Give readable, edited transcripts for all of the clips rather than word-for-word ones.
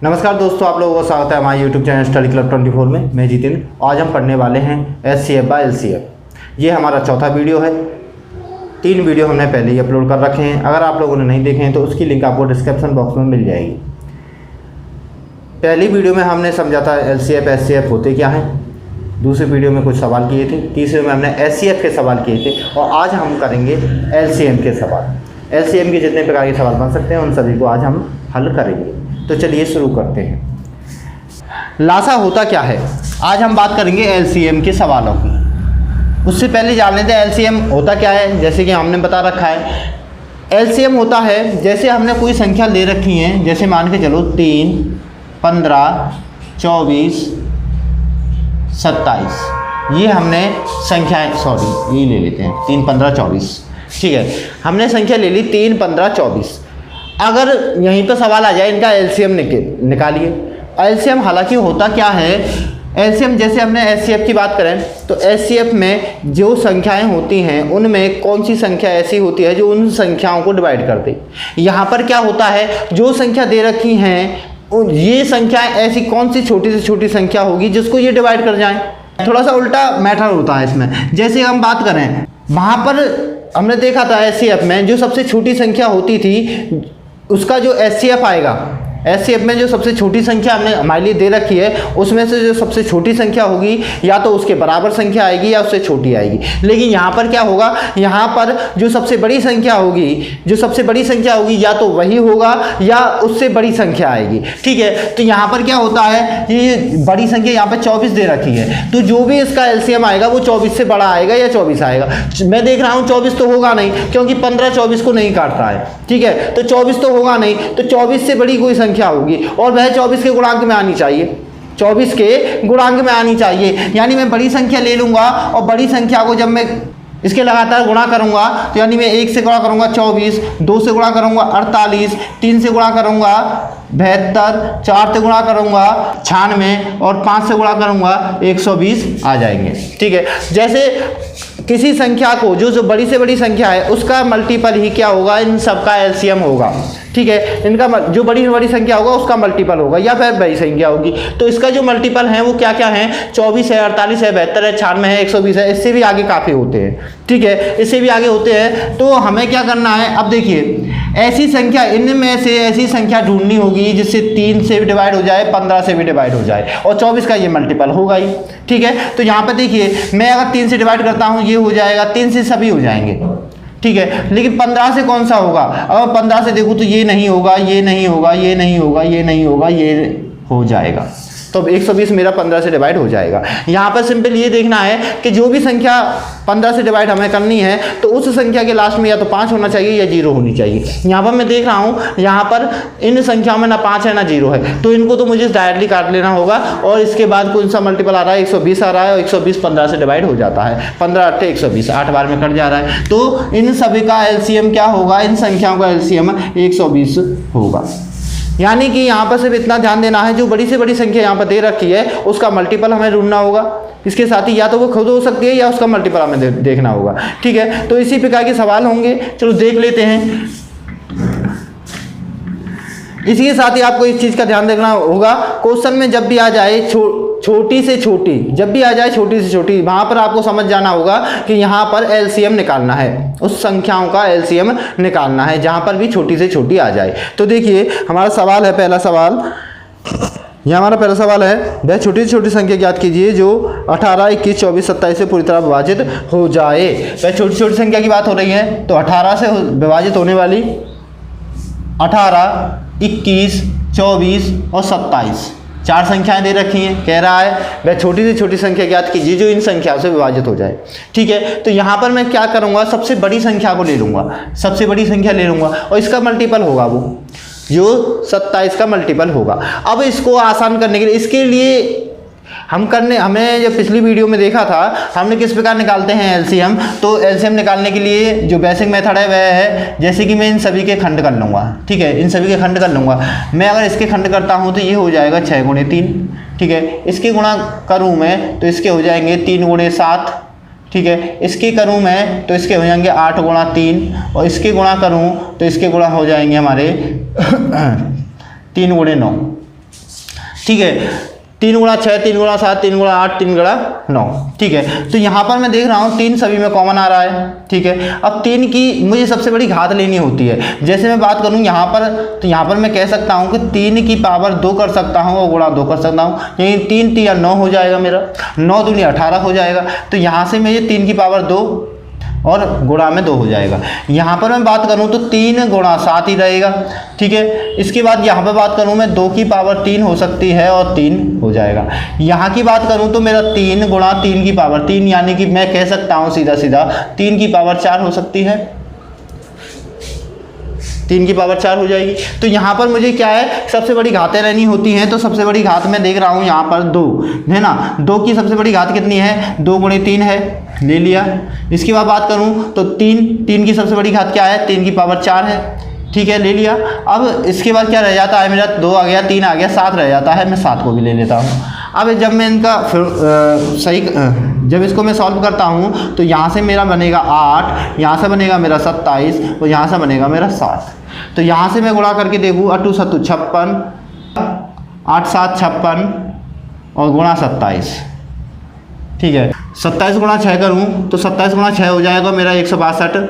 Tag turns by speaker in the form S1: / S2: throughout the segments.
S1: नमस्कार दोस्तों, आप लोगों का स्वागत है हमारे यूट्यूब चैनल स्टडी क्लब 24 में। मैं जितिन। आज हम पढ़ने वाले हैं HCF बाय LCF। ये हमारा चौथा वीडियो है। 3 वीडियो हमने पहले ही अपलोड कर रखे हैं। अगर आप लोगों ने नहीं देखे हैं तो उसकी लिंक आपको डिस्क्रिप्शन बॉक्स में मिल जाएगी। पहली वीडियो में हमने समझा था LCF SCF होते क्या हैं। दूसरी वीडियो में कुछ सवाल किए थे। तीसरे में हमने SCF के सवाल किए थे और आज हम करेंगे LCM के सवाल। LCM के जितने प्रकार के सवाल बन सकते हैं उन सभी को आज हम हल करेंगे। तो चलिए शुरू करते हैं। लासा होता क्या है, आज हम बात करेंगे LCM के सवालों की। उससे पहले जान लेते हैं LCM होता क्या है। जैसे कि हमने बता रखा है, LCM होता है जैसे हमने कोई संख्या ले रखी है, जैसे मान के चलो 3, 15, 24, 27। ये हमने संख्याएं ये ले लेते हैं 3, 15, 24। ठीक है, हमने संख्या ले ली 3, 15, 24। अगर यहीं पर सवाल आ जाए इनका LCM निकालिए। LCM हालांकि होता क्या है, LCM जैसे हमने SCF की बात करें तो SCF में जो संख्याएं होती हैं उनमें कौन सी संख्या ऐसी होती है जो उन संख्याओं को डिवाइड कर दे। यहाँ पर क्या होता है, जो संख्या दे रखी हैं ये संख्याएं ऐसी कौन सी छोटी से छोटी संख्या होगी जिसको ये डिवाइड कर जाएं। थोड़ा सा उल्टा मैटर होता है इसमें। जैसे हम बात करें, वहाँ पर हमने देखा था SCF में जो सबसे छोटी संख्या होती थी उसका जो SCF आएगा, SCF में जो सबसे छोटी संख्या हमने हमारे लिए दे रखी है उसमें से जो सबसे छोटी संख्या होगी या तो उसके बराबर संख्या आएगी या उससे छोटी आएगी। लेकिन यहाँ पर क्या होगा, यहाँ पर जो सबसे बड़ी संख्या होगी या तो वही होगा या उससे बड़ी संख्या आएगी। ठीक है, तो यहाँ पर क्या होता है, ये बड़ी संख्या यहाँ पर 24 दे रखी है तो जो भी इसका LCM आएगा वो 24 से बड़ा आएगा या 24 आएगा। मैं देख रहा हूँ 24 तो होगा नहीं क्योंकि 15 24 को नहीं काटता है। ठीक है, तो 24 तो होगा नहीं, तो 24 से बड़ी कोई संख्या होगी और वह 24 के गुणांक में आनी चाहिए। 24 के गुणांक में आनी चाहिए, यानी मैं बड़ी संख्या ले लूंगा और बड़ी संख्या को जब मैं इसके लगातार गुणा करूंगा तो यानी मैं 1 से गुणा करूंगा 24, 2 से गुणा करूंगा 48, 3 से गुणा करूंगा 72, 4 से गुणा करूंगा 96 और 5 से गुणा करूंगा 120 आ जाएंगे। ठीक है, जैसे किसी संख्या को जो बड़ी से बड़ी संख्या है उसका मल्टीपल ही क्या होगा, इन सब का LCM होगा। ठीक है, इनका जो बड़ी से बड़ी संख्या होगा उसका मल्टीपल होगा या फिर बड़ी संख्या होगी। तो इसका जो मल्टीपल है वो क्या क्या है, 24 है, 48 है, 72 है, 96 है, 120 है। इससे भी आगे काफ़ी होते हैं। ठीक है, इससे भी आगे होते हैं। तो हमें क्या करना है, अब देखिए ऐसी संख्या, इनमें से ऐसी संख्या ढूंढनी होगी जिससे 3 से भी डिवाइड हो जाए, 15 से भी डिवाइड हो जाए और 24 का ये मल्टीपल होगा ही। ठीक है, तो यहाँ पर देखिए मैं अगर 3 से डिवाइड करता हूँ ये हो जाएगा, 3 से सभी हो जाएंगे। ठीक है, लेकिन 15 से कौन सा होगा, अगर 15 से देखूँ तो ये नहीं होगा, ये नहीं होगा, ये नहीं होगा, ये नहीं होगा, ये हो जाएगा। तो 120 मेरा 15 से डिवाइड हो जाएगा। यहाँ पर सिंपल ये देखना है कि जो भी संख्या 15 से डिवाइड हमें करनी है तो उस संख्या के लास्ट में या तो 5 होना चाहिए या 0 होनी चाहिए। यहाँ पर मैं देख रहा हूँ, यहाँ पर इन संख्याओं में ना 5 है ना 0 है, तो इनको तो मुझे डायरेक्टली काट लेना होगा। और इसके बाद कौन सा मल्टीपल आ रहा है, 120 आ रहा है और 120 15 से डिवाइड हो जाता है। 15 8 120, 8 बार में कट जा रहा है। तो इन सभी का LCM क्या होगा, इन संख्याओं का LCM 120 होगा। यानी कि यहाँ पर सिर्फ इतना ध्यान देना है, जो बड़ी से बड़ी संख्या यहाँ पर दे रखी है उसका मल्टीपल हमें ढूंढना होगा। इसके साथ ही या तो वो खुद हो सकती है या उसका मल्टीपल हमें देखना होगा। ठीक है, तो इसी प्रकार के सवाल होंगे, चलो देख लेते हैं। इसी के साथ ही आपको इस चीज़ का ध्यान रखना होगा, क्वेश्चन में जब भी आ जाए छोटी से छोटी, जब भी आ जाए छोटी से छोटी, वहाँ पर आपको समझ जाना होगा कि यहाँ पर LCM निकालना है, उस संख्याओं का LCM निकालना है जहाँ पर भी छोटी से छोटी आ जाए। तो देखिए हमारा सवाल है, पहला सवाल यह हमारा पहला सवाल है, वह छोटी से छोटी संख्या ज्ञात कीजिए जो 18, 21, 24, 27 से पूरी तरह विभाजित हो जाए। वह छोटी छोटी संख्या की बात हो रही है तो 18 से विभाजित होने वाली 18, 21, 24 और 27 4 संख्याएं दे रखी हैं। कह रहा है वह छोटी से छोटी संख्या ज्ञात कीजिए जो इन संख्याओं से विभाजित हो जाए। ठीक है, तो यहाँ पर मैं क्या करूँगा, सबसे बड़ी संख्या को ले लूँगा, सबसे बड़ी संख्या ले लूँगा और इसका मल्टीपल होगा वो जो 27 का मल्टीपल होगा। अब इसको आसान करने के लिए, इसके लिए हमें जो पिछली वीडियो में देखा था हमने किस प्रकार निकालते हैं LCM। तो LCM निकालने के लिए जो बेसिक मेथड है वह है, जैसे कि मैं इन सभी के खंड कर लूँगा। ठीक है, इन सभी के खंड कर लूँगा। मैं अगर इसके खंड करता हूँ तो ये हो जाएगा 6 × 3। ठीक है, इसके गुणा करूँ मैं तो इसके हो जाएंगे 3 × 7। ठीक है, इसके करूँ मैं तो इसके हो जाएंगे 8 × 3 और इसके गुणा करूँ तो इसके गुणा हो जाएंगे हमारे 3 × 9। ठीक है। 3 गुणा 6, 3 गुणा 7, 3 गुणा 8, 3 गुणा 9, ठीक है। तो यहाँ पर मैं देख रहा हूँ 3 सभी में कॉमन आ रहा है, ठीक है। अब 3 की मुझे सबसे बड़ी घात लेनी होती है। जैसे मैं बात करूँ यहाँ पर, तो यहाँ पर मैं कह सकता हूँ कि 3 की पावर 2 कर सकता हूँ और गुणा 2 कर सकता हूँ, यानी 3 3 9 हो जाएगा मेरा, 9 दूनी 18 हो जाएगा। तो यहाँ से मैं ये 3 की पावर 2 और गुणा में 2 हो जाएगा। यहाँ पर मैं बात करूँ तो 3 गुणा 7 ही रहेगा, ठीक है। इसके बाद यहाँ पर बात करूँ मैं 2 की पावर 3 हो सकती है और 3 हो जाएगा। यहाँ की बात करूँ तो मेरा 3 गुणा 3 की पावर 3, यानी कि मैं कह सकता हूँ सीधा सीधा 3 की पावर 4 हो सकती है, 3 की पावर 4 हो जाएगी। तो यहाँ पर मुझे क्या है, सबसे बड़ी घातें लेनी होती हैं। तो सबसे बड़ी घात मैं देख रहा हूँ यहाँ पर 2 है ना, 2 की सबसे बड़ी घात कितनी है, 2 गुणे 3 है, ले लिया। इसके बाद बात करूँ तो 3 की सबसे बड़ी घात क्या है, 3 की पावर 4 है, ठीक है, ले लिया। अब इसके बाद क्या रह जाता है मेरा, 2 आ गया, 3 आ गया, 7 रह जाता है, मैं 7 को भी ले लेता हूँ। अब जब मैं इनका जब इसको मैं सॉल्व करता हूँ तो यहाँ से मेरा बनेगा 8, यहाँ से बनेगा मेरा 27 और यहाँ से बनेगा मेरा 7। तो यहाँ से मैं गुणा करके देखूँ, 8 2 7 56, 8 7 56 और गुणा 27, ठीक है। 27 गुणा 6 करूँ तो 27 गुणा 6 हो जाएगा मेरा 162,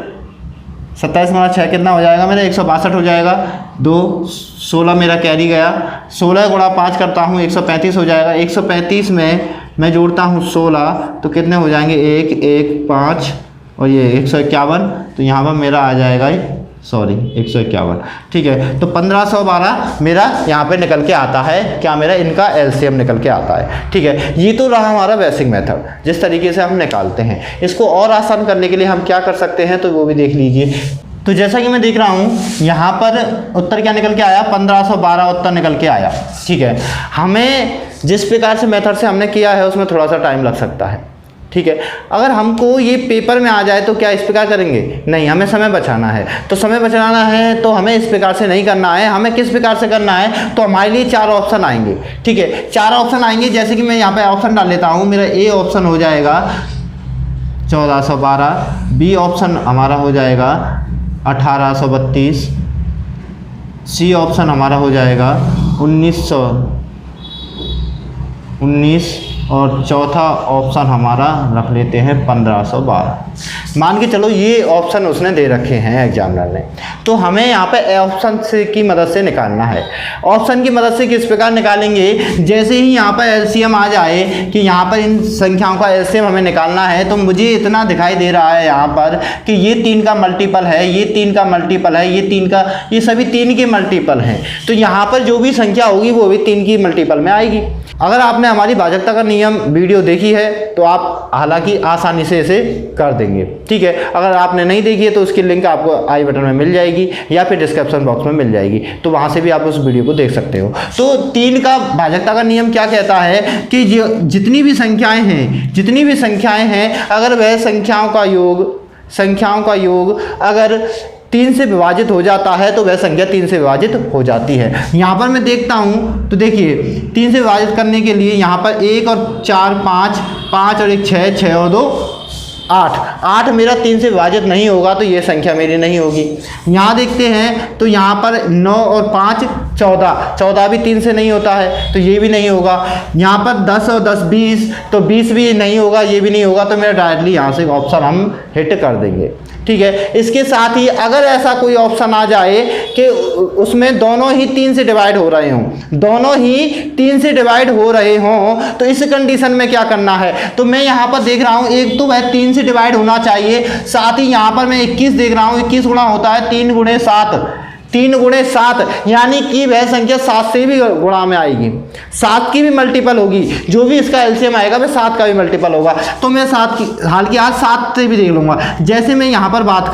S1: 27 गुणा 6 कितना हो जाएगा मेरा 162 हो जाएगा। 2 16 मेरा कैरी गया, 16 गुणा 5 करता हूँ 135 हो जाएगा। 135 में मैं जोड़ता हूँ 16 तो कितने हो जाएंगे, 1 1 5 और ये 151, तो यहाँ पर मेरा आ जाएगा 151, ठीक है। तो 1512 मेरा यहाँ पे निकल के आता है, क्या मेरा इनका एलसीएम निकल के आता है, ठीक है। ये तो रहा हमारा बेसिक मेथड, जिस तरीके से हम निकालते हैं। इसको और आसान करने के लिए हम क्या कर सकते हैं, तो वो भी देख लीजिए। तो जैसा कि मैं देख रहा हूँ यहाँ पर उत्तर क्या निकल के आया, 1512 उत्तर निकल के आया, ठीक है। हमें जिस प्रकार से मेथड से हमने किया है उसमें थोड़ा सा टाइम लग सकता है, ठीक है। अगर हमको ये पेपर में आ जाए तो क्या इस प्रकार करेंगे, नहीं, हमें समय बचाना है। तो समय बचाना है तो हमें इस प्रकार से नहीं करना है, हमें किस प्रकार से करना है, तो हमारे लिए 4 ऑप्शन आएंगे, ठीक है। 4 ऑप्शन आएंगे, जैसे कि मैं यहाँ पे ऑप्शन डाल लेता हूँ। मेरा ए ऑप्शन हो जाएगा 1412, बी ऑप्शन हमारा हो जाएगा 1832, सी ऑप्शन हमारा हो जाएगा 1919 और चौथा ऑप्शन हमारा रख लेते हैं 1512। मान के चलो ये ऑप्शन उसने दे रखे हैं एग्जामिनर ने, तो हमें यहाँ पे ऑप्शन से की मदद से निकालना है। ऑप्शन की मदद से किस प्रकार निकालेंगे, जैसे ही यहाँ पर एलसीएम आ जाए कि यहाँ पर इन संख्याओं का एलसीएम हमें निकालना है, तो मुझे इतना दिखाई दे रहा है यहाँ पर कि ये 3 का मल्टीपल है, ये 3 का मल्टीपल है, ये 3 का, ये सभी 3 के मल्टीपल हैं। तो यहाँ पर जो भी संख्या होगी वो भी 3 की मल्टीपल में आएगी। अगर आपने हमारी भाजकता का नियम वीडियो देखी है तो आप हालांकि आसानी से इसे कर देंगे, ठीक है। अगर आपने नहीं देखी है तो उसकी लिंक आपको आई बटन में मिल जाएगी या फिर डिस्क्रिप्शन बॉक्स में मिल जाएगी, तो वहाँ से भी आप उस वीडियो को देख सकते हो। तो 3 का भाजकता का नियम क्या कहता है कि जितनी भी संख्याएं हैं अगर वह संख्याओं का योग अगर 3 से विभाजित हो जाता है तो वह संख्या 3 से विभाजित हो जाती है। यहाँ पर मैं देखता हूँ तो देखिए 3 से विभाजित करने के लिए यहाँ पर 1 और 4 5, 5 और 1 6, 6 और 2 8 मेरा 3 से विभाजित नहीं होगा, तो ये संख्या मेरी नहीं होगी। यहाँ देखते हैं तो यहाँ पर 9 और 5 14 भी 3 से नहीं होता है, तो ये भी नहीं होगा। यहाँ पर 10 और 10 20, तो 20 भी नहीं होगा, ये भी नहीं होगा। तो मेरा डायरेक्टली यहाँ से ऑप्शन हम हिट कर देंगे, ठीक है। इसके साथ ही अगर ऐसा कोई ऑप्शन आ जाए कि उसमें दोनों ही 3 से डिवाइड हो रहे हों, तो इस कंडीशन में क्या करना है, तो मैं यहाँ पर देख रहा हूँ एक तो वह 3 से डिवाइड होना चाहिए, साथ ही यहाँ पर मैं 21 देख रहा हूँ, 21 गुणा होता है 3 गुणे 7, 3 गुणे 7, यानी कि वह संख्या 7 से भी गुणा में आएगी, 7 की भी मल्टीपल होगी। जो भी इसका एलसीएम आएगा वह 7 का भी मल्टीपल होगा। तो मैं 7 की हालांकि आज 7 से भी देख लूँगा। जैसे मैं यहाँ पर बात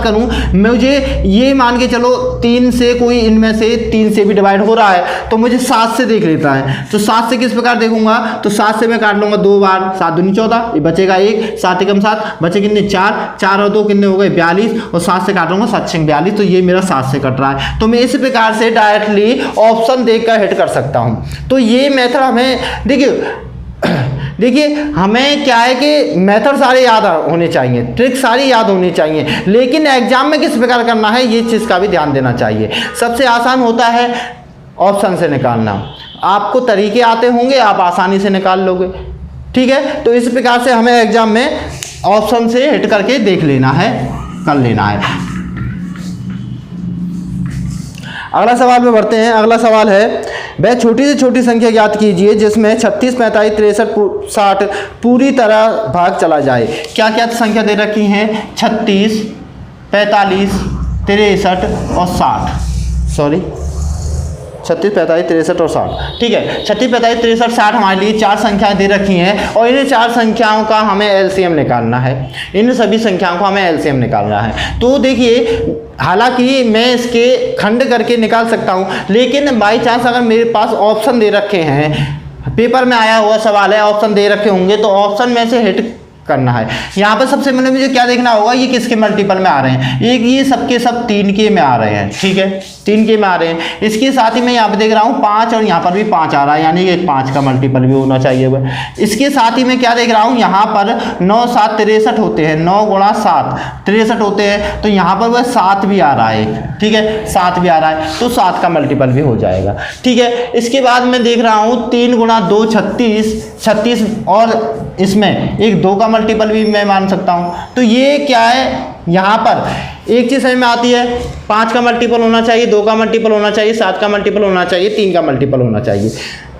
S1: करूँ, मुझे ये मान के चलो 3 से कोई इनमें से 3 से भी डिवाइड हो रहा है, तो मुझे 7 से देख लेता है। तो 7 से किस प्रकार देखूंगा, तो 7 से मैं काट लूँगा 2 बार, 7 दूनी 14, ये बचेगा 1, 7 एकम 7, बचे कितने 4 और 2 कितने हो गए 42, और 7 से काटूंगा 7 6 42, तो ये मेरा 7 से कट रहा है। तो मैं इस प्रकार से डायरेक्टली ऑप्शन देखकर हिट कर सकता हूँ। तो ये मेथड हमें देखिए हमें क्या है कि मेथड सारे याद होने चाहिए, ट्रिक सारी याद होनी चाहिए, लेकिन एग्जाम में किस प्रकार करना है ये चीज़ का भी ध्यान देना चाहिए। सबसे आसान होता है ऑप्शन से निकालना। आपको तरीके आते होंगे, आप आसानी से निकाल लोगे। ठीक है, तो इस प्रकार से हमें एग्जाम में ऑप्शन से हिट करके देख लेना है, कर लेना है। अगला सवाल में बढ़ते हैं। अगला सवाल है, वह छोटी से छोटी संख्या ज्ञात कीजिए जिसमें 36, 45, 63, 60 पूरी तरह भाग चला जाए। क्या क्या संख्या दे रखी हैं? 36, 45, 63 और 60। सॉरी, 36, 45, 63 और 60। ठीक है, 36, 45, 63, 60 हमारे लिए 4 संख्याएं दे रखी हैं और इन 4 संख्याओं का हमें एलसीएम निकालना है। इन सभी संख्याओं का हमें एलसीएम निकालना है। तो देखिए, हालांकि मैं इसके खंड करके निकाल सकता हूं, लेकिन बाई चांस अगर मेरे पास ऑप्शन दे रखे हैं, पेपर में आया हुआ सवाल है, ऑप्शन दे रखे होंगे, तो ऑप्शन में से हिट करना है। यहाँ पर सबसे पहले मुझे क्या देखना होगा, ये किसके मल्टीपल में आ रहे हैं। एक ये सबके सब 3 के में आ रहे हैं। ठीक है, 3 के में आ रहे हैं। इसके साथ ही मैं यहाँ पे देख रहा हूँ 5 और यहाँ पर भी 5 आ रहा है, यानी कि 5 का मल्टीपल भी होना चाहिए वह। इसके साथ ही मैं क्या देख रहा हूँ, यहाँ पर 9, 7, 63 होते हैं। 9 गुणा 7 63 होते हैं, तो यहाँ पर वह 7 भी आ रहा है। ठीक है, 7 भी आ रहा है, तो 7 का मल्टीपल भी हो जाएगा। ठीक है, इसके बाद मैं देख रहा हूँ 3 गुणा 2 36 और इसमें एक 2 का मल्टीपल भी मैं मान सकता हूँ। तो ये क्या है, यहाँ पर एक चीज़ समझ में आती है, 5 का मल्टीपल होना चाहिए, 2 का मल्टीपल होना चाहिए, 7 का मल्टीपल होना चाहिए, 3 का मल्टीपल होना चाहिए।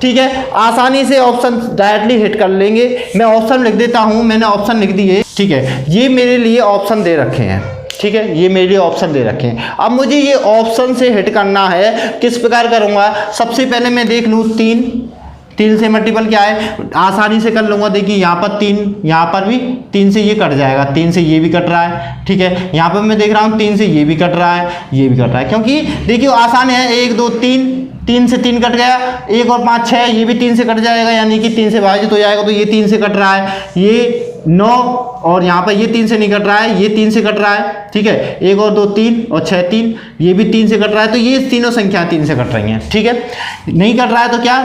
S1: ठीक है, आसानी से ऑप्शन डायरेक्टली हिट कर लेंगे। मैं ऑप्शन लिख देता हूँ, मैंने ऑप्शन लिख दिए। ठीक है, ये मेरे लिए ऑप्शन दे रखे हैं। ठीक है, ये मेरे लिए ऑप्शन दे रखे हैं। अब मुझे ये ऑप्शन से हिट करना है। किस प्रकार करूँगा, सबसे पहले मैं देख लूँ 3 से मल्टीपल क्या है, आसानी से कर लूँगा। देखिए, यहाँ पर 3, यहाँ पर भी 3 से ये कट जाएगा, 3 से ये भी कट रहा है। ठीक है, यहाँ पर मैं देख रहा हूँ 3 से ये भी कट रहा है, ये भी कट रहा है, क्योंकि देखिए आसान है। 1 2 3, 3 से 3 कट गया, 1 और 5 6, ये भी 3 से कट जाएगा, यानी कि 3 से विभाजित हो जाएगा, तो ये 3 से कट रहा है। ये 9 और यहाँ पर ये 3 से नहीं कट रहा है, ये 3 से कट रहा है। ठीक है, 1 और 2 3 और 6 3, ये भी 3 से कट रहा है, तो ये तीनों संख्या 3 से कट रही हैं। ठीक है, नहीं कट रहा है तो क्या,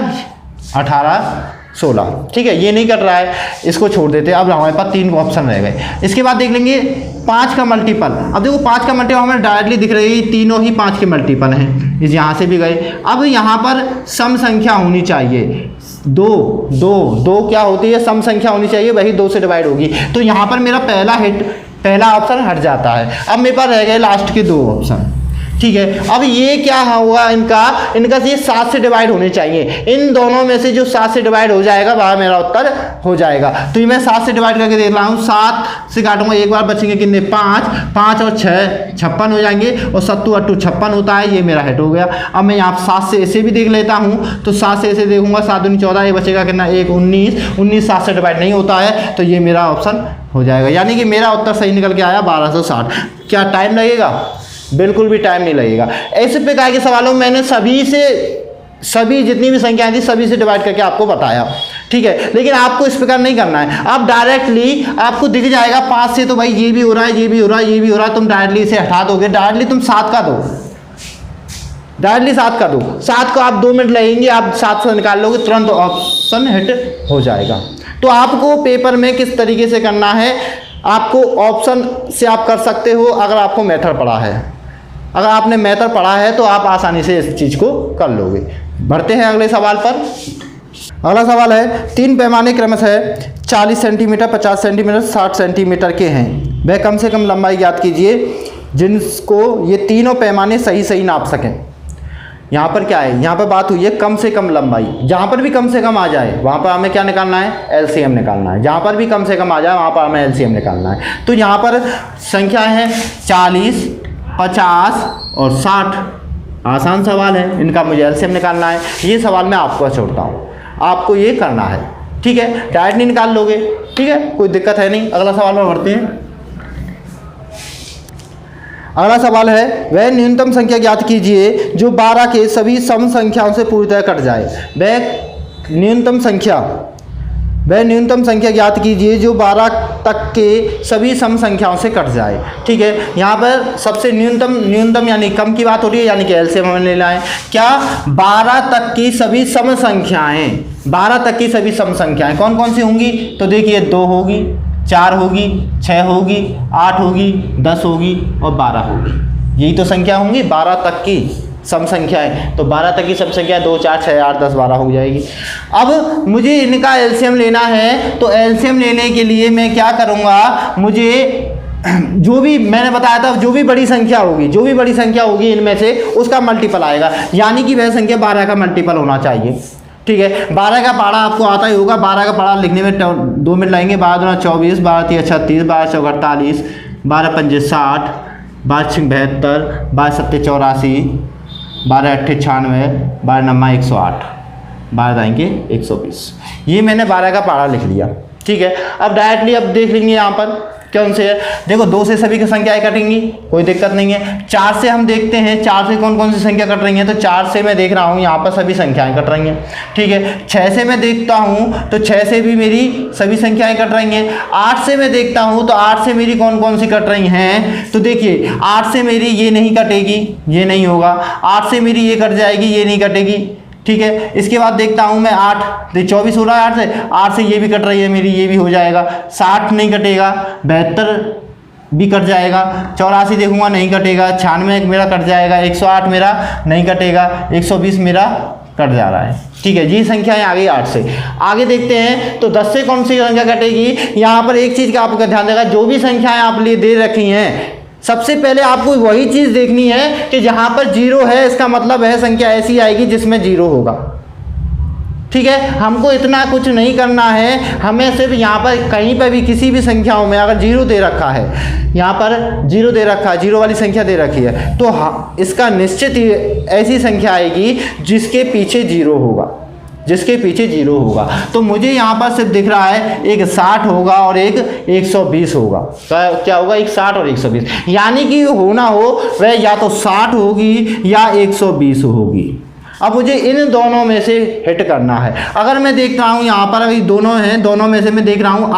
S1: 18 16। ठीक है, ये नहीं कट रहा है, इसको छोड़ देते हैं। अब हमारे पास 3 ऑप्शन रह गए। इसके बाद देख लेंगे 5 का मल्टीपल। अब देखो 5 का मल्टीपल हमें डायरेक्टली दिख रही है, तीनों ही 5 के मल्टीपल हैं। इस यहाँ से भी गए। अब यहाँ पर सम संख्या होनी चाहिए, 2 क्या होती है, सम संख्या होनी चाहिए, वही 2 से डिवाइड होगी। तो यहाँ पर मेरा पहला ऑप्शन हट जाता है। अब मेरे पास रह गए लास्ट के 2 ऑप्शन। ठीक है, अब ये क्या हुआ, इनका ये 7 से डिवाइड होने चाहिए। इन दोनों में से जो 7 से डिवाइड हो जाएगा वह मेरा उत्तर हो जाएगा। तो ये मैं 7 से डिवाइड करके देख रहा हूँ। 7 से काटूंगा, एक बार बचेंगे कितने, 5 और 6 56 हो जाएंगे, और 7 8 56 होता है। ये मेरा हिट हो गया। अब मैं यहाँ 7 से ऐसे भी देख लेता हूँ, तो 7 से ऐसे देखूंगा, 7 दूनी 14, ये बचेगा कितना, 1 19 7 से डिवाइड नहीं होता है, तो ये मेरा ऑप्शन हो जाएगा। यानी कि मेरा उत्तर सही निकल के आया 1260। क्या टाइम लगेगा? बिल्कुल भी टाइम नहीं लगेगा। ऐसे प्रकार के सवालों में मैंने सभी जितनी भी संख्याएं थी सभी से डिवाइड करके आपको बताया। ठीक है, लेकिन आपको इस प्रकार नहीं करना है। आप डायरेक्टली आपको दिख जाएगा 5 से, तो भाई ये भी हो रहा है, ये भी हो रहा है, ये भी हो रहा है, तुम डायरेक्टली इसे हटा दोगे। डायरेक्टली तुम 7 का दो, डायरेक्टली 7 का दो। 7 को आप 2 मिनट लगेंगे, आप 7 से निकाल लोगे, तुरंत ऑप्शन हिट हो जाएगा। तो आपको पेपर में किस तरीके से करना है, आपको ऑप्शन से आप कर सकते हो अगर आपको मेथड पढ़ा है। अगर आपने मेथड पढ़ा है तो आप आसानी से इस चीज़ को कर लोगे। बढ़ते हैं अगले सवाल पर। अगला सवाल है, 3 पैमाने क्रमशः 40 सेंटीमीटर, 50 सेंटीमीटर, 60 सेंटीमीटर के हैं। वह कम से कम लंबाई ज्ञात कीजिए जिनको ये तीनों पैमाने सही नाप सकें। यहाँ पर क्या है, यहाँ पर बात हुई है कम से कम लंबाई। जहाँ पर भी कम से कम आ जाए वहाँ पर हमें क्या निकालना है, एलसीएम निकालना है। जहाँ पर भी कम से कम आ जाए वहाँ पर हमें एलसीएम निकालना है। तो यहाँ पर संख्या है 40, 50 और 60। आसान सवाल है, इनका मुझे एलसीएम निकालना है। ये सवाल मैं आपको छोड़ता हूँ, आपको ये करना है। ठीक है, डायरेक्ट नहीं निकाल लोगे, ठीक है, कोई दिक्कत है नहीं। अगला सवाल में बढ़ते हैं। अगला सवाल है, वह न्यूनतम संख्या ज्ञात कीजिए जो 12 के सभी सम संख्याओं से पूरी तरह कट जाए। वह न्यूनतम संख्या ज्ञात कीजिए जो 12 तक के सभी सम संख्याओं से कट जाए। ठीक है, यहाँ पर सबसे न्यूनतम यानी कम की बात हो रही है, यानी कि एलसीएम हमें लेना है। क्या 12 तक की सभी सम संख्याएं, 12 तक की सभी सम संख्याएं कौन कौन सी होंगी? तो देखिए 2 होगी, 4 होगी, 6 होगी, 8 होगी, 10 होगी और 12 होगी। यही तो संख्या होंगी 12 तक की सम संख्या है, तो 12 तक की सम संख्या 2 4 6 8 10 12 हो जाएगी। अब मुझे इनका एलसीएम लेना है, तो एलसीएम लेने के लिए मैं क्या करूँगा, मुझे जो भी मैंने बताया था, जो भी बड़ी संख्या होगी इनमें से उसका मल्टीपल आएगा, यानी कि वह संख्या 12 का मल्टीपल होना चाहिए। ठीक है, 12 का पारा आपको आता ही होगा, 12 का पारा लिखने में 2 मिनट लगेंगे। 12 दूना 24, 12 तिया 36, 12 चौका 48, 12 पंजे 60, 12 छिक 72, 12 सत्ते 84, 12 अट्ठे 96, 12 नम्मा 108, 12 दाएंगे 120। ये मैंने 12 का पारा लिख लिया। ठीक है, अब डायरेक्टली अब देख लेंगे यहाँ पर कौन से है। देखो 2 से सभी की संख्याएं कटेंगी, कोई दिक्कत नहीं है। 4 से हम देखते हैं 4 से कौन कौन सी संख्या कट रही है, तो 4 से मैं देख रहा हूँ यहाँ पर सभी संख्याएं कट रही हैं। ठीक है, 6 से मैं देखता हूँ तो 6 से भी मेरी सभी संख्याएं कट रही हैं। 8 से मैं देखता हूँ तो 8 से मेरी कौन कौन सी कट रही हैं, तो देखिए 8 से मेरी ये नहीं कटेगी, ये नहीं होगा। 8 से मेरी ये कट जाएगी, ये नहीं कटेगी। ठीक है, इसके बाद देखता हूँ मैं 8, तो 24 हो रहा है 8 से ये भी कट रही है मेरी, ये भी हो जाएगा। 60 नहीं कटेगा, 72 भी कट जाएगा। 84 देखूंगा नहीं कटेगा। 96 मेरा कट जाएगा। 108 मेरा नहीं कटेगा। 120 मेरा कट जा रहा है। ठीक है, ये संख्याएं आ गई 8 से। आगे देखते हैं तो 10 से कौन सी संख्या कटेगी। यहाँ पर एक चीज़ का आपका ध्यान देगा, जो भी संख्याएं आप लिए दे रखी हैं, सबसे पहले आपको वही चीज़ देखनी है कि जहाँ पर 0 है, इसका मतलब वह संख्या ऐसी आएगी जिसमें 0 होगा। ठीक है, हमको इतना कुछ नहीं करना है, हमें सिर्फ यहाँ पर कहीं पर भी किसी भी संख्याओं में अगर 0 दे रखा है, यहाँ पर 0 दे रखा है, 0 वाली संख्या दे रखी है, तो इसका निश्चित ही ऐसी संख्या आएगी जिसके पीछे 0 होगा, जिसके पीछे 0 होगा। तो मुझे यहाँ पर सिर्फ दिख रहा है एक 60 होगा और एक 120 होगा। क्या होगा, एक 60 और 120, यानी कि होना हो वह या तो 60 होगी या 120 होगी। अब मुझे इन दोनों में से हिट करना है। अगर मैं देख रहा हूँ यहाँ पर अभी दोनों हैं, दोनों में से मैं देख रहा हूँ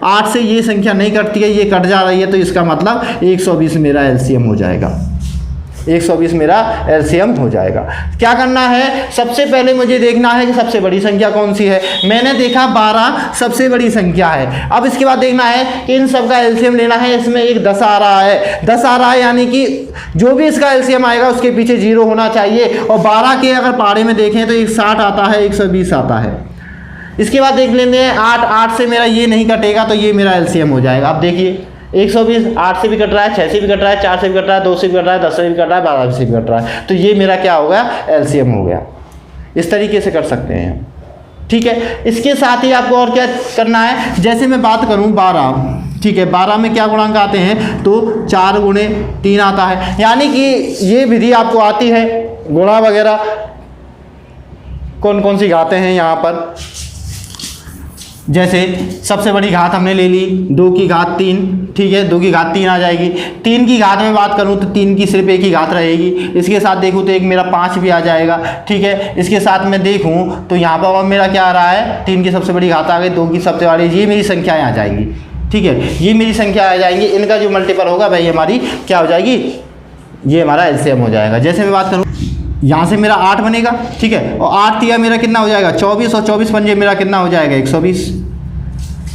S1: 8 से ये संख्या नहीं कटती है, ये कट जा रही है, तो इसका मतलब 120 मेरा एलसीएम हो जाएगा। 120 मेरा एलसीएम हो जाएगा। क्या करना है, सबसे पहले मुझे देखना है कि सबसे बड़ी संख्या कौन सी है। मैंने देखा 12 सबसे बड़ी संख्या है। अब इसके बाद देखना है कि इन सब का एलसीएम लेना है। इसमें एक 10 आ रहा है, 10 आ रहा है, यानी कि जो भी इसका एलसीएम आएगा उसके पीछे 0 होना चाहिए। और 12 के अगर पारे में देखें तो एक 60 आता है, 120 आता है। इसके बाद देख लेते हैं 8 से मेरा ये नहीं कटेगा, तो ये मेरा एलसीएम हो जाएगा। अब देखिए 120 8 से भी कट रहा है, 6 से भी कट रहा है, 4 से भी कट रहा है, 2 से भी कट रहा है, 10 से भी कट रहा है, 12 से भी कट रहा है, तो ये मेरा क्या हो गया, एलसीएम हो गया। इस तरीके से कर सकते हैं। ठीक है, इसके साथ ही आपको और क्या करना है, जैसे मैं बात करूं 12, ठीक है, 12 में क्या गुणांक आते हैं, तो 4 गुणे 3 आता है, यानी कि ये विधि आपको आती है। गुणा वगैरह कौन कौन सी घातें हैं यहाँ पर, जैसे सबसे बड़ी घात हमने ले ली 2 की घात 3, ठीक है, 2 की घात 3 आ जाएगी। 3 की घात में बात करूं तो 3 की सिर्फ एक ही घात रहेगी। इसके साथ देखूं तो एक मेरा 5 भी आ जाएगा। ठीक है, इसके साथ मैं देखूं तो यहाँ पर और मेरा क्या आ रहा है, 3 की सबसे बड़ी घात आ गई, 2 की सबसे बड़ी, ये मेरी संख्याएँ आ जाएंगी। ठीक है, ये मेरी संख्या आ जाएंगी। इनका जो मल्टीपल होगा भाई हमारी क्या हो जाएगी, ये हमारा एलसीएम हो जाएगा। जैसे मैं बात करूँ यहाँ से मेरा 8 बनेगा। ठीक है, और 8 तिया मेरा कितना हो जाएगा 24, और 24 पंजे मेरा कितना हो जाएगा 120।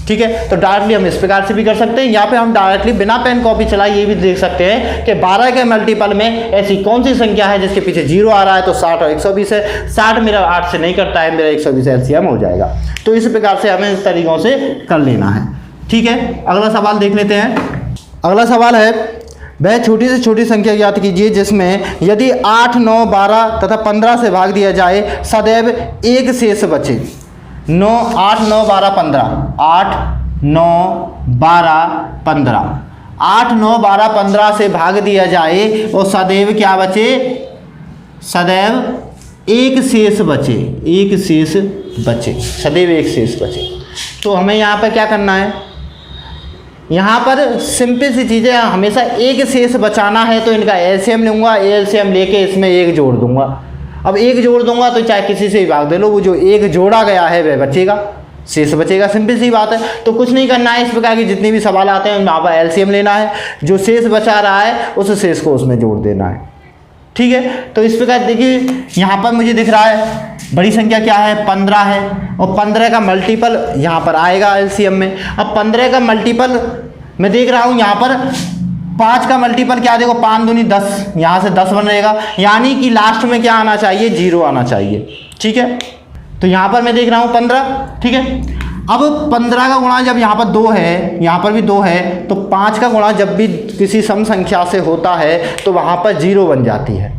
S1: ठीक है, तो डायरेक्टली हम इस प्रकार से भी कर सकते हैं। यहाँ पे हम डायरेक्टली बिना पेन कॉपी चलाए ये भी देख सकते हैं कि 12 के मल्टीपल में ऐसी कौन सी संख्या है जिसके पीछे 0 आ रहा है, तो 60 और 120 है। 60 मेरा 8 से नहीं करता है, मेरा 120 एलसीएम हो जाएगा। तो इस प्रकार से हमें इस तरीक़ों से कर लेना है। ठीक है, अगला सवाल देख लेते हैं। अगला सवाल है, वह छोटी से छोटी संख्या ज्ञात कीजिए जिसमें यदि 8, 9, 12 तथा 15 से भाग दिया जाए सदैव एक शेष बचे। 8, 9, 12, 15, 8, 9, 12, 15, 8, 9, 12, 15 से भाग दिया जाए और सदैव क्या बचे, सदैव एक शेष बचे, एक शेष बचे, सदैव एक शेष बचे। तो हमें यहाँ पर क्या करना है, यहाँ पर सिंपल सी चीज़ें, हमेशा एक शेष बचाना है तो इनका एलसीएम लूँगा, एलसीएम लेके इसमें एक जोड़ दूंगा। अब एक जोड़ दूंगा तो चाहे किसी से भी भाग दे लो, वो जो एक जोड़ा गया है वह बचेगा, शेष बचेगा। सिंपल सी बात है। तो कुछ नहीं करना है, इस प्रकार के जितने भी सवाल आते हैं उनमें आप एलसीएम लेना है, जो शेष बचा रहा है उस शेष को उसमें जोड़ देना है। ठीक है, तो इस प्रकार देखिए यहाँ पर मुझे दिख रहा है बड़ी संख्या क्या है, 15 है, और 15 का मल्टीपल यहाँ पर आएगा एलसीएम में। अब 15 का मल्टीपल मैं देख रहा हूँ यहाँ पर 5 का मल्टीपल क्या देखो, 5 दूनी 10, यहाँ से 10 बन रहेगा, यानी कि लास्ट में क्या आना चाहिए, 0 आना चाहिए। ठीक है, तो यहाँ पर मैं देख रहा हूँ 15। ठीक है, अब 15 का गुणा जब यहाँ पर 2 है, यहाँ पर भी 2 है, तो 5 का गुणा जब भी किसी सम संख्या से होता है तो वहाँ पर 0 बन जाती है।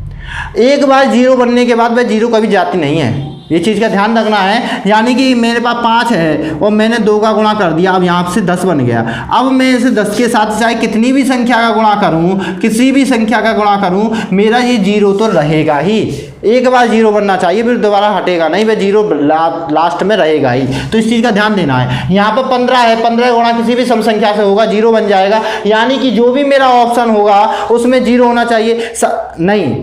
S1: एक बार 0 बनने के बाद वह 0 कभी जाती नहीं है, ये चीज़ का ध्यान रखना है। यानी कि मेरे पास 5 है और मैंने 2 का गुणा कर दिया, अब यहाँ से 10 बन गया। अब मैं इसे 10 के साथ चाहे कितनी भी संख्या का गुणा करूँ, किसी भी संख्या का गुणा करूँ, मेरा ये 0 तो रहेगा ही। एक बार 0 बनना चाहिए, फिर दोबारा हटेगा नहीं, वह 0 लास्ट में रहेगा ही। तो इस चीज़ का ध्यान देना है। यहाँ पर 15 है, 15 गुणा किसी भी सम संख्या से होगा, 0 बन जाएगा। यानी कि जो भी मेरा ऑप्शन होगा उसमें 0 होना चाहिए, नहीं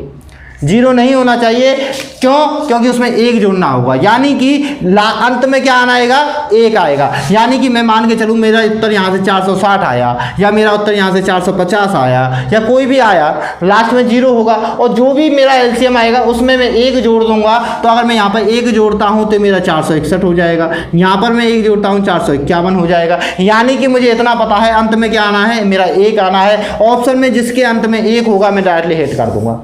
S1: 0 नहीं होना चाहिए। क्यों? क्योंकि उसमें 1 जोड़ना होगा, यानी कि अंत में क्या आना आएगा, 1 आएगा। यानी कि मैं मान के चलूँ मेरा उत्तर यहाँ से 460 आया, या मेरा उत्तर यहाँ से 450 आया, या कोई भी आया, लास्ट में 0 होगा। और जो भी मेरा एलसीएम आएगा उसमें मैं 1 जोड़ दूंगा। तो अगर मैं यहाँ पर 1 जोड़ता हूँ तो मेरा 461 हो जाएगा, यहाँ पर मैं 1 जोड़ता हूँ 451 हो जाएगा। यानी कि मुझे इतना पता है अंत में क्या आना है, मेरा 1 आना है। ऑप्शन में जिसके अंत में 1 होगा मैं डायरेक्टली हिट कर दूंगा।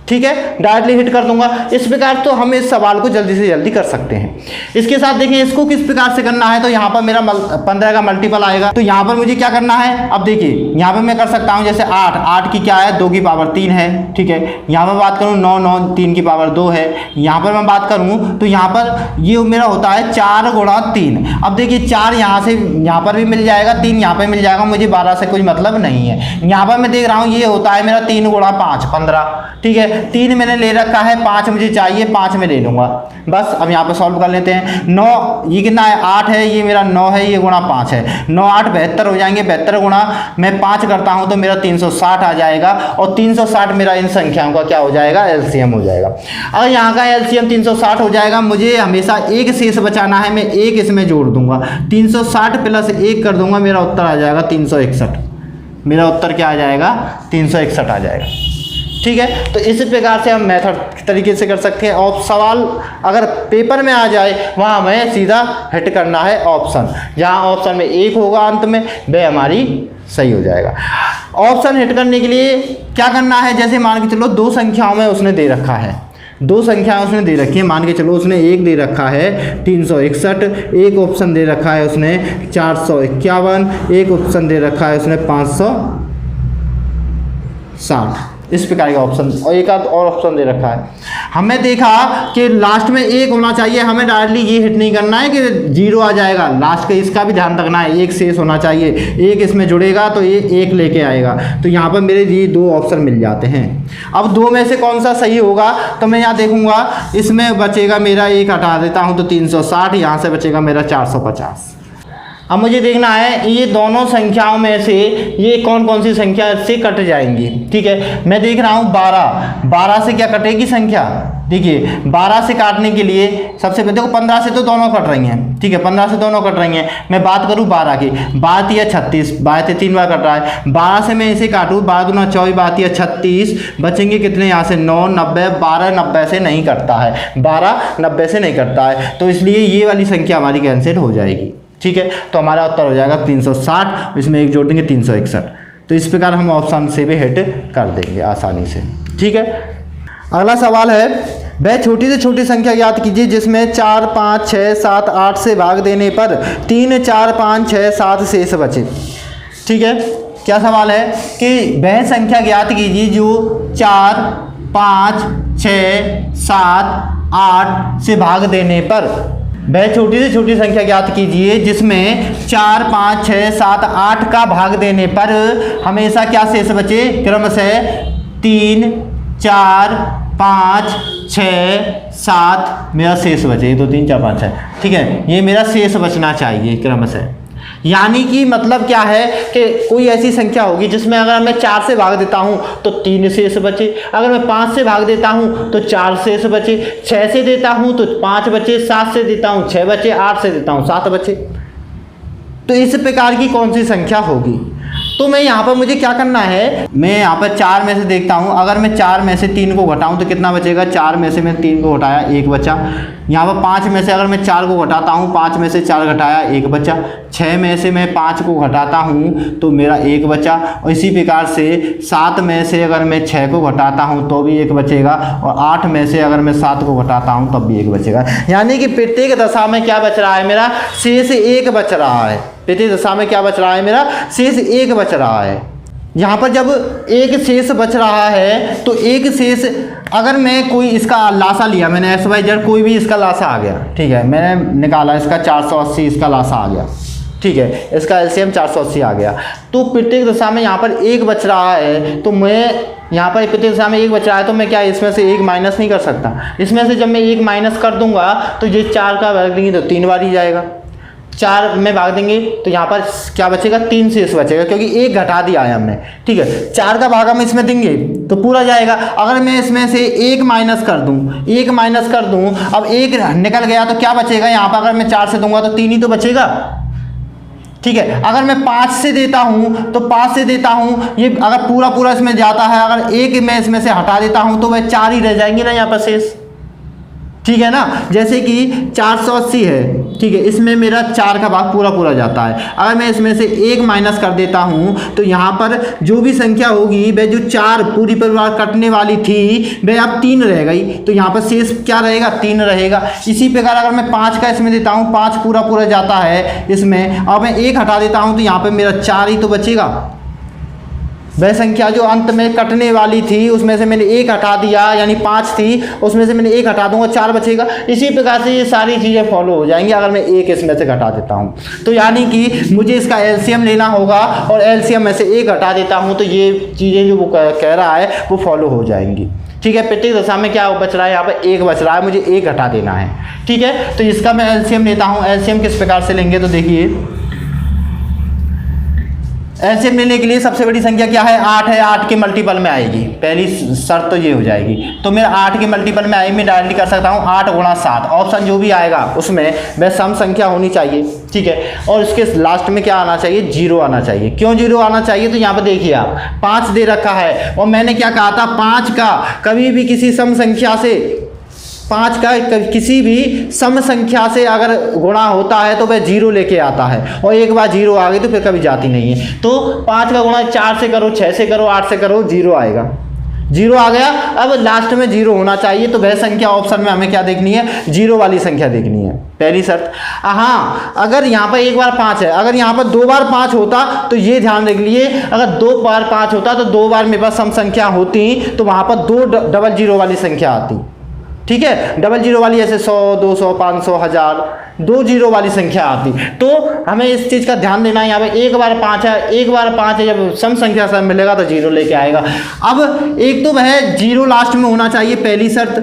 S1: ठीक है, डायरेक्टली हिट कर दूंगा। इस प्रकार तो हम इस सवाल को जल्दी से जल्दी कर सकते हैं। इसके साथ देखिए इसको किस प्रकार से करना है। तो यहाँ पर मेरा 15 का मल्टीपल आएगा, तो यहाँ पर मुझे क्या करना है, अब देखिए यहाँ पर मैं कर सकता हूँ जैसे 8 की क्या है, 2 की पावर 3 है। ठीक है, यहाँ पर बात करूँ 9 3 की पावर 2 है। यहाँ पर मैं बात करूँ तो यहाँ पर ये मेरा होता है 4 गुणा 3। अब देखिए 4 यहाँ से यहाँ पर भी मिल जाएगा, 3 यहाँ पर मिल जाएगा, मुझे 12 से कोई मतलब नहीं है। यहाँ पर मैं देख रहा हूँ ये होता है मेरा 3 गुणा 5 15। ठीक है, 3 मैंने ले रखा है, 5 मुझे चाहिए, 5 में ले लूँगा बस। अब यहाँ पे सॉल्व कर लेते हैं। 9 ये कितना है, 8 है, ये मेरा 9 है, ये गुणा 5 है, 9 8 72 हो जाएंगे। 72 गुणा मैं 5 करता हूँ तो मेरा 360 आ जाएगा, और 360 मेरा इन संख्याओं का क्या हो जाएगा, एलसीएम हो जाएगा। अगर यहाँ का एलसीएम 360 हो जाएगा, मुझे हमेशा एक शेष बचाना है, मैं एक इसमें जोड़ दूंगा, 360 प्लस 1 कर दूंगा, मेरा उत्तर आ जाएगा 361। मेरा उत्तर क्या आ जाएगा, 361 आ जाएगा। ठीक है, तो इस प्रकार से हम मेथड तरीके से कर सकते हैं। और सवाल अगर पेपर में आ जाए वहाँ हमें सीधा हिट करना है ऑप्शन, जहाँ ऑप्शन में 1 होगा अंत में, वह हमारी सही हो जाएगा। ऑप्शन हिट करने के लिए क्या करना है, जैसे मान के चलो 2 संख्याओं में उसने दे रखा है, 2 संख्याएं उसने दे रखी है। मान के चलो उसने 1 दे रखा है 361, एक ऑप्शन दे रखा है उसने 451, एक ऑप्शन दे रखा है उसने 560। इस प्रकार का ऑप्शन, और एक आध और ऑप्शन दे रखा है। हमें देखा कि लास्ट में 1 होना चाहिए, हमें डायरेक्टली ये हिट नहीं करना है कि 0 आ जाएगा लास्ट का, इसका भी ध्यान रखना है। 1 शेष होना चाहिए, 1 इसमें जुड़ेगा तो ये 1 लेके आएगा। तो यहाँ पर मेरे ये 2 ऑप्शन मिल जाते हैं। अब 2 में से कौन सा सही होगा, तो मैं यहाँ देखूंगा, इसमें बचेगा मेरा 1 हटा देता हूँ तो 360, यहाँ से बचेगा मेरा 450। अब मुझे देखना है ये दोनों संख्याओं में से ये कौन कौन सी संख्या से कट जाएंगी। ठीक है, मैं देख रहा हूँ 12 से क्या कटेगी संख्या, देखिए 12 से काटने के लिए सबसे पहले देखो 15 से तो दोनों कट रही हैं। ठीक है, 15 से दोनों कट रही हैं। मैं बात करूँ 12 की, 12 या 36, 12 3 बार कट रहा है। 12 से मैं इसे काटूँ, 12 दूना 24, 12 या 36, बचेंगे कितने यहाँ से 9 90, 12 90 से नहीं कटता है, 12 90 से नहीं कटता है, तो इसलिए ये वाली संख्या हमारी कैंसिल हो जाएगी। ठीक है, तो हमारा उत्तर हो जाएगा 360, इसमें 1 जोड़ देंगे 361। तो इस प्रकार हम ऑप्शन से भी हिट कर देंगे आसानी से। ठीक है, अगला सवाल है, वह छोटी से छोटी संख्या ज्ञात कीजिए जिसमें 4 5 6 7 8 से भाग देने पर 3 4 5 6 7 शेष बचे। ठीक है, क्या सवाल है कि वह संख्या ज्ञात कीजिए जो 4 5 6 7 8 से भाग देने पर, वह छोटी से छोटी संख्या ज्ञात कीजिए जिसमें 4 5 6 7 8 का भाग देने पर हमेशा क्या शेष बचे, क्रमशः 3 4 5 6 7 मेरा शेष बचे, 1 2 3 4 5 6। ठीक है, ये मेरा शेष बचना चाहिए क्रमशः। यानी कि मतलब क्या है कि कोई ऐसी संख्या होगी जिसमें अगर मैं 4 से भाग देता हूं तो 3 शेष बचे, अगर मैं 5 से भाग देता हूं तो 4 शेष बचे, 6 से देता हूं तो 5 बचे, 7 से देता हूं 6 बचे, 8 से देता हूं 7 बचे। तो इस प्रकार की कौन सी संख्या होगी। तो मैं यहाँ पर मुझे क्या करना है, मैं यहाँ पर 4 में से देखता हूँ, अगर मैं 4 में से 3 को घटाऊँ तो कितना बचेगा, 4 में से मैंने 3 को घटाया 1 बचा। यहाँ पर 5 में से अगर मैं 4 को घटाता हूँ, 5 में से 4 घटाया 1 बचा। 6 में से मैं 5 को घटाता हूँ तो मेरा 1 बचा। और इसी प्रकार से 7 में से अगर मैं 6 को घटाता हूँ तो भी 1 बचेगा, और 8 में से अगर मैं 7 को घटाता हूँ तब भी 1 बचेगा। यानी कि प्रत्येक दशा में क्या बच रहा है, मेरा शेष 1 बच रहा है। प्रत्येक दशा में क्या बच रहा है, मेरा शेष 1 बच रहा है। यहाँ पर जब एक शेष बच रहा है तो एक शेष, अगर मैं कोई इसका लासा लिया, मैंने XYZ कोई भी इसका लासा आ गया, ठीक है, मैंने निकाला इसका 480, इसका लासा आ गया, ठीक है, इसका LCM 480 आ गया, तो प्रत्येक दशा में यहाँ पर 1 बच रहा है। तो मैं यहाँ पर प्रत्येक दशा में 1 बच रहा है तो मैं क्या इसमें से 1 माइनस नहीं कर सकता। इसमें से जब मैं 1 माइनस कर दूंगा तो ये 4 का भाग देंगे तो 3 बार ही जाएगा, 4 में भाग देंगे तो यहाँ पर क्या बचेगा, 3 शेष बचेगा, क्योंकि 1 घटा दिया है हमने, ठीक है। 4 का भाग हम इसमें देंगे तो पूरा जाएगा। अगर मैं इसमें से 1 माइनस कर दूं, 1 माइनस कर दूं, अब 1 निकल गया तो क्या बचेगा, यहाँ पर अगर मैं 4 से दूंगा तो 3 ही तो बचेगा, ठीक है। अगर मैं 5 से देता हूँ तो 5 से देता हूँ, ये अगर पूरा पूरा इसमें जाता है, अगर 1 मैं इसमें से हटा देता हूँ तो वह 4 ही रह जाएंगे ना यहाँ पर शेष, ठीक है ना। जैसे कि 480 है, ठीक है, इसमें मेरा 4 का भाग पूरा पूरा जाता है। अगर मैं इसमें से 1 माइनस कर देता हूँ तो यहाँ पर जो भी संख्या होगी वह जो 4 पूरी परिवार कटने वाली थी वह अब 3 रह गई, तो यहाँ पर शेष क्या रहेगा, 3 रहेगा। इसी प्रकार अगर मैं 5 का इसमें देता हूँ, 5 पूरा पूरा जाता है इसमें, अब मैं 1 हटा देता हूँ तो यहाँ पर मेरा 4 ही तो बचेगा। वह संख्या जो अंत में कटने वाली थी उसमें से मैंने 1 हटा दिया, यानी 5 थी, उसमें से मैंने 1 हटा दूंगा, 4 बचेगा। इसी प्रकार से ये सारी चीज़ें फॉलो हो जाएंगी अगर मैं 1 इसमें से घटा देता हूँ। तो यानी कि मुझे इसका LCM लेना होगा और LCM में से 1 हटा देता हूँ तो ये चीज़ें जो वो कह रहा है वो फॉलो हो जाएंगी, ठीक है। प्रत्येक दशा में क्या बच रहा है, यहाँ पर 1 बच रहा है, मुझे 1 हटा देना है, ठीक है। तो इसका मैं LCM लेता हूँ। LCM किस प्रकार से लेंगे तो देखिए, LCM लेने के लिए सबसे बड़ी संख्या क्या है, 8 है, 8 के मल्टीपल में आएगी, पहली शर्त तो ये हो जाएगी। तो मैं 8 के मल्टीपल में आई, मैं डायरेक्टली कर सकता हूँ 8 गुणा 7, ऑप्शन जो भी आएगा उसमें वह सम संख्या होनी चाहिए, ठीक है। और इसके लास्ट में क्या आना चाहिए, 0 आना चाहिए। क्यों 0 आना चाहिए, तो यहाँ पर देखिए आप 5 दे रखा है और मैंने क्या कहा था, 5 का कभी भी किसी सम संख्या से, 5 का किसी भी सम संख्या से अगर गुणा होता है तो वह 0 लेके आता है, और एक बार 0 आ गई तो फिर कभी जाती नहीं है। तो 5 का गुणा 4 से करो, 6 से करो, 8 से करो, 0 आएगा, 0 आ गया। अब लास्ट में 0 होना चाहिए, तो वह संख्या ऑप्शन में हमें क्या देखनी है, 0 वाली संख्या देखनी है, पहली शर्त। हाँ, अगर यहाँ पर एक बार 5 है, अगर यहाँ पर 2 बार 5 होता तो ये ध्यान रख लिए, अगर 2 बार 5 होता तो 2 बार मेरे पास सम संख्या होती तो वहाँ पर 2 डबल 0 वाली संख्या आती, ठीक है। डबल 0 वाली ऐसे 100, 200, 500, 1000, 2 0 वाली संख्या आती। तो हमें इस चीज़ का ध्यान देना है, यहाँ पे एक बार 5 है, एक बार 5 है, जब सम संख्या से मिलेगा तो 0 लेके आएगा। अब एक तो वह 0 लास्ट में होना चाहिए, पहली शर्त।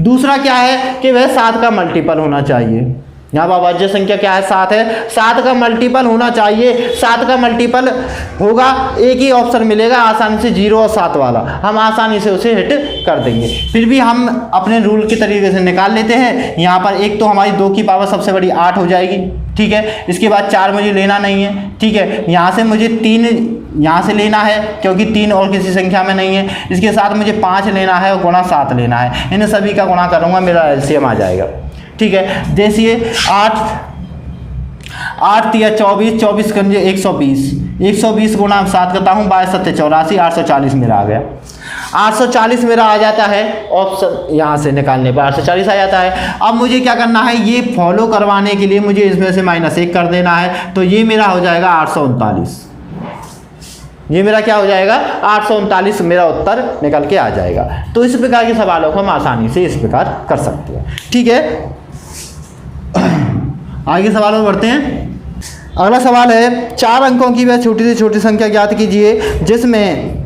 S1: दूसरा क्या है कि वह 7 का मल्टीपल होना चाहिए। यहाँ पर अभाज्य संख्या क्या है, 7 है, 7 का मल्टीपल होना चाहिए। 7 का मल्टीपल होगा, एक ही ऑप्शन मिलेगा आसानी से, 0 और 7 वाला, हम आसानी से उसे हिट कर देंगे। फिर भी हम अपने रूल के तरीके से निकाल लेते हैं। यहाँ पर एक तो हमारी 2 की पावर सबसे बड़ी 8 हो जाएगी, ठीक है। इसके बाद 4 मुझे लेना नहीं है, ठीक है। यहाँ से मुझे 3 यहाँ से लेना है क्योंकि 3 और किसी संख्या में नहीं है। इसके साथ मुझे 5 लेना है और गुणा 7 लेना है। इन सभी का गुणा करूँगा, मेरा LCM आ जाएगा, ठीक है। जैसे 8 3 24, 24 कंजे 120, 120 गुणा 7 करता हूँ, 22 7 84, 840 मेरा आ गया। 840 मेरा आ जाता है, ऑप्शन यहाँ से निकालने पर 840 आ जाता है। अब मुझे क्या करना है, ये फॉलो करवाने के लिए मुझे इसमें से -1 कर देना है, तो ये मेरा हो जाएगा 839। ये मेरा क्या हो जाएगा, 839 मेरा उत्तर निकल के आ जाएगा। तो इस प्रकार के सवालों को हम आसानी से इस प्रकार कर सकते हैं, ठीक है। आगे सवाल में बढ़ते हैं। अगला सवाल है, 4 अंकों की वह छोटी से छोटी संख्या ज्ञात कीजिए जिसमें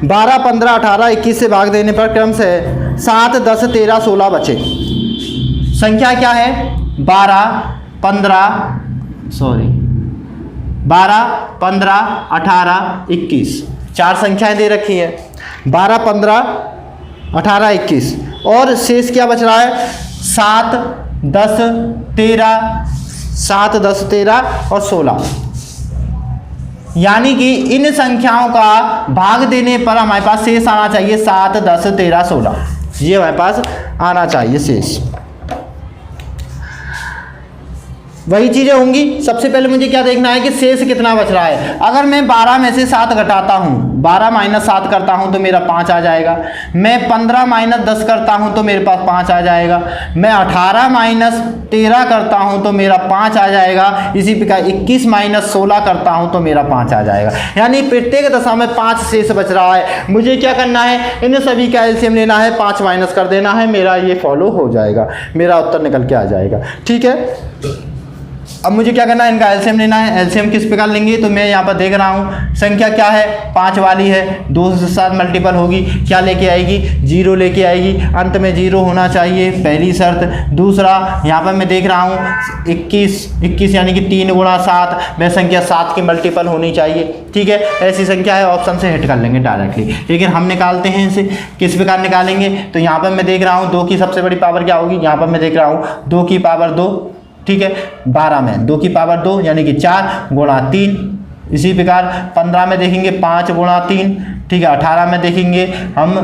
S1: 12, 15, 18, 21 से भाग देने पर क्रम से 7, 10, 13, 16 बचे। संख्या क्या है, 12, 15, 18, 21, 4 संख्याएं दे रखी हैं, 12, 15, 18, 21, और शेष क्या बच रहा है, 7, 10, 13 और 16। यानी कि इन संख्याओं का भाग देने पर हमारे पास शेष आना चाहिए 7, 10, 13, 16, ये हमारे पास आना चाहिए शेष। वही चीज़ें होंगी। सबसे पहले मुझे क्या देखना है कि शेष कितना बच रहा है। अगर मैं 12 में से 7 घटाता हूँ, 12 माइनस 7 करता हूँ तो मेरा 5 आ जाएगा। मैं 15 माइनस 10 करता हूँ तो मेरे पास 5 आ जाएगा। मैं 18 माइनस 13 करता हूँ तो मेरा 5 आ जाएगा। इसी प्रकार 21 माइनस 16 करता हूँ तो मेरा 5 आ जाएगा। यानी प्रत्येक दशा में 5 शेष बच रहा है। मुझे क्या करना है, इन सभी का एलसीएम लेना है, 5 माइनस कर देना है, मेरा ये फॉलो हो जाएगा, मेरा उत्तर निकल के आ जाएगा। ठीक है, अब मुझे क्या करना है, इनका एलसीएम लेना है। एलसीएम किस प्रकार लेंगे, तो मैं यहाँ पर देख रहा हूँ संख्या क्या है, 5 वाली है, 2 से 7 मल्टीपल होगी, क्या लेके आएगी, 0 लेके आएगी, अंत में 0 होना चाहिए, पहली शर्त। दूसरा, यहाँ पर मैं देख रहा हूँ 21 यानी कि 3 गुणा 7, वह संख्या 7 की मल्टीपल होनी चाहिए। ठीक है, ऐसी संख्या है, ऑप्शन से हिट कर लेंगे डायरेक्टली। लेकिन हम निकालते हैं इसे, किस प्रकार निकालेंगे, तो यहाँ पर मैं देख रहा हूँ 2 की सबसे बड़ी पावर क्या होगी, यहाँ पर मैं देख रहा हूँ 2 की पावर 2। ठीक है, 12 में 2 की पावर 2 यानी कि 4 गुणा 3। इसी प्रकार 15 में देखेंगे 5 गुणा 3। ठीक है, 18 में देखेंगे हम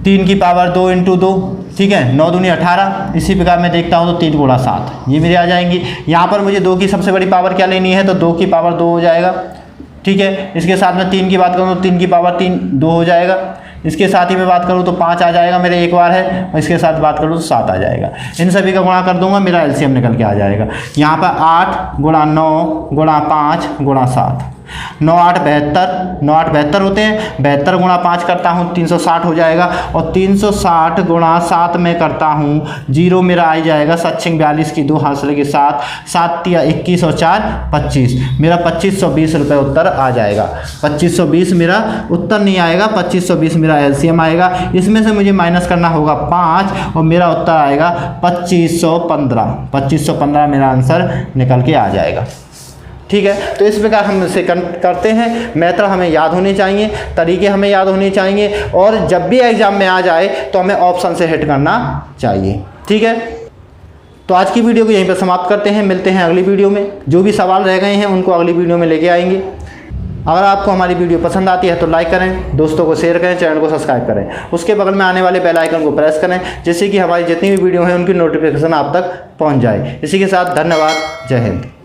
S1: 3 की पावर 2 इंटू 2। ठीक है, 9 दूनी 18। इसी प्रकार मैं देखता हूँ तो 3 गुणा 7, ये मेरे आ जाएंगी। यहाँ पर मुझे 2 की सबसे बड़ी पावर क्या लेनी है, तो 2 की पावर 2 हो जाएगा। ठीक है, इसके साथ में 3 की बात करूँ तो 3 की पावर 2 हो जाएगा। इसके साथ ही मैं बात करूँ तो 5 आ जाएगा, मेरे एक बार है, और इसके साथ बात करूँ तो 7 आ जाएगा। इन सभी का गुणा कर दूंगा, मेरा एलसीएम निकल के आ जाएगा। यहाँ पर 8 गुणा 9 गुणा 5 गुणा 7, 9 8 72, 9 8 72 होते हैं। 72 गुणा 5 करता हूँ 360 हो जाएगा, और 360 गुणा 7 में करता हूँ 0 मेरा आ जाएगा। 7 6 42 की 2 हासिल की 7, 7 3 21 और 4 25, मेरा 2520 रुपये उत्तर आ जाएगा। 2520 मेरा उत्तर नहीं आएगा, 2520 मेरा एलसीएम आएगा। इसमें से मुझे माइनस करना होगा 5 और मेरा उत्तर आएगा 2515। 2515 मेरा आंसर निकल के आ जाएगा। ठीक है, तो इस प्रकार हम इसे करते हैं। मेथड हमें याद होनी चाहिए, तरीके हमें याद होने चाहिए, और जब भी एग्जाम में आ जाए तो हमें ऑप्शन से हिट करना चाहिए। ठीक है, तो आज की वीडियो को यहीं पर समाप्त करते हैं। मिलते हैं अगली वीडियो में। जो भी सवाल रह गए हैं उनको अगली वीडियो में लेके आएंगे। अगर आपको हमारी वीडियो पसंद आती है तो लाइक करें, दोस्तों को शेयर करें, चैनल को सब्सक्राइब करें, उसके बगल में आने वाले बेल आइकन को प्रेस करें, जिससे कि हमारी जितनी भी वीडियो हैं उनकी नोटिफिकेशन आप तक पहुंच जाए। इसी के साथ धन्यवाद, जय हिंद।